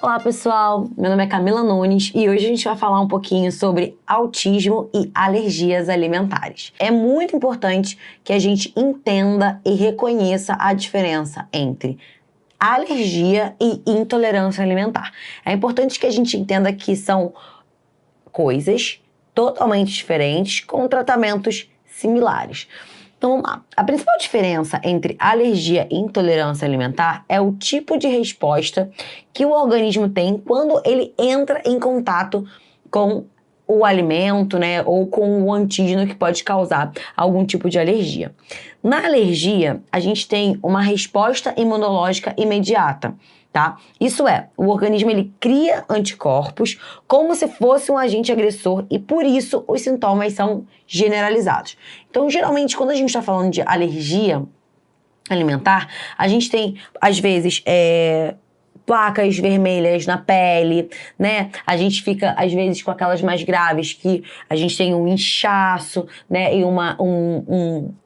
Olá pessoal, meu nome é Camila Nunes e hoje a gente vai falar um pouquinho sobre autismo e alergias alimentares. É muito importante que a gente entenda e reconheça a diferença entre alergia e intolerância alimentar. É importante que a gente entenda que são coisas totalmente diferentes com tratamentos similares. Então, vamos lá. A principal diferença entre alergia e intolerância alimentar é o tipo de resposta que o organismo tem quando ele entra em contato com o alimento, né, ou com o antígeno que pode causar algum tipo de alergia. Na alergia, a gente tem uma resposta imunológica imediata. Tá? Isso é, o organismo ele cria anticorpos como se fosse um agente agressor e por isso os sintomas são generalizados. Então, geralmente, quando a gente está falando de alergia alimentar, a gente tem, às vezes, placas vermelhas na pele, né? A gente fica, às vezes, com aquelas mais graves que a gente tem um inchaço, né? E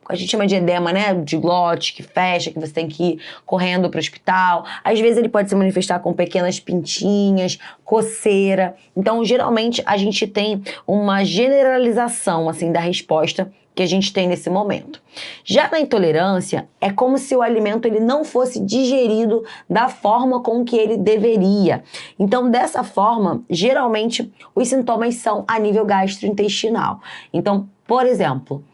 a gente chama de edema, né? De glote, que fecha, que você tem que ir correndo para o hospital. Às vezes ele pode se manifestar com pequenas pintinhas, coceira. Então, geralmente, a gente tem uma generalização, assim, da resposta que a gente tem nesse momento. Já na intolerância, é como se o alimento ele não fosse digerido da forma com que ele deveria. Então, dessa forma, geralmente, os sintomas são a nível gastrointestinal. Então, por exemplo,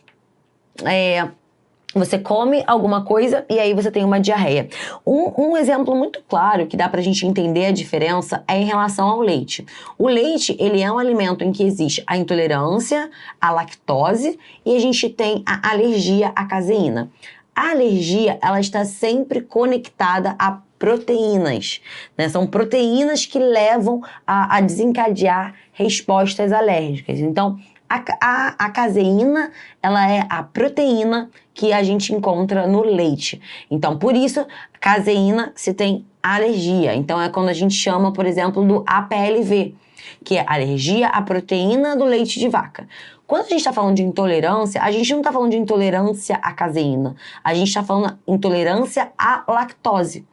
você come alguma coisa e aí você tem uma diarreia. Um exemplo muito claro que dá pra gente entender a diferença é em relação ao leite. O leite, ele é um alimento em que existe a intolerância à lactose e a gente tem a alergia à caseína. A alergia, ela está sempre conectada a proteínas, né? São proteínas que levam a desencadear respostas alérgicas. Então, a caseína, ela é a proteína que a gente encontra no leite. Então, por isso, caseína se tem alergia. Então, é quando a gente chama, por exemplo, do APLV, que é alergia à proteína do leite de vaca. Quando a gente está falando de intolerância, a gente não está falando de intolerância à caseína. A gente está falando de intolerância à lactose.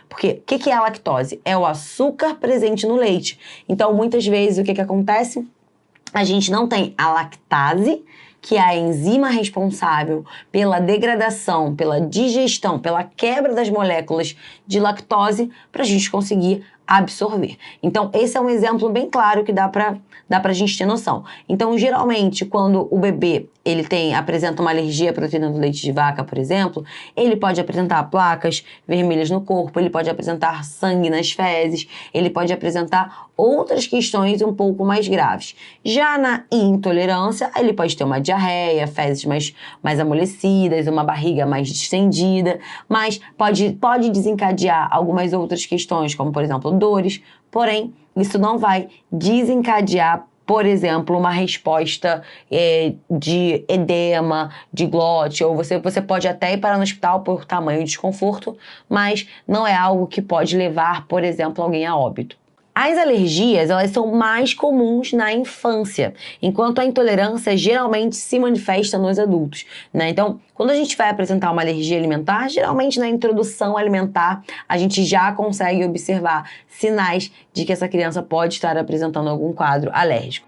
Porque o que é a lactose? É o açúcar presente no leite. Então, muitas vezes, o que acontece? A gente não tem a lactase, que é a enzima responsável pela degradação, pela digestão, pela quebra das moléculas de lactose para a gente conseguir absorver. Então, esse é um exemplo bem claro que dá pra gente ter noção. Então, geralmente, quando o bebê apresenta uma alergia à proteína do leite de vaca, por exemplo, ele pode apresentar placas vermelhas no corpo, ele pode apresentar sangue nas fezes, ele pode apresentar outras questões um pouco mais graves. Já na intolerância, ele pode ter uma diarreia, fezes mais amolecidas, uma barriga mais distendida, mas pode desencadear algumas outras questões, como, por exemplo, dores, porém, isso não vai desencadear, por exemplo, uma resposta de edema, de glote, ou você pode até ir parar no hospital por tamanho desconforto, mas não é algo que pode levar, por exemplo, alguém a óbito. As alergias, elas são mais comuns na infância, enquanto a intolerância geralmente se manifesta nos adultos, né? Então, quando a gente vai apresentar uma alergia alimentar, geralmente na introdução alimentar, a gente já consegue observar sinais de que essa criança pode estar apresentando algum quadro alérgico.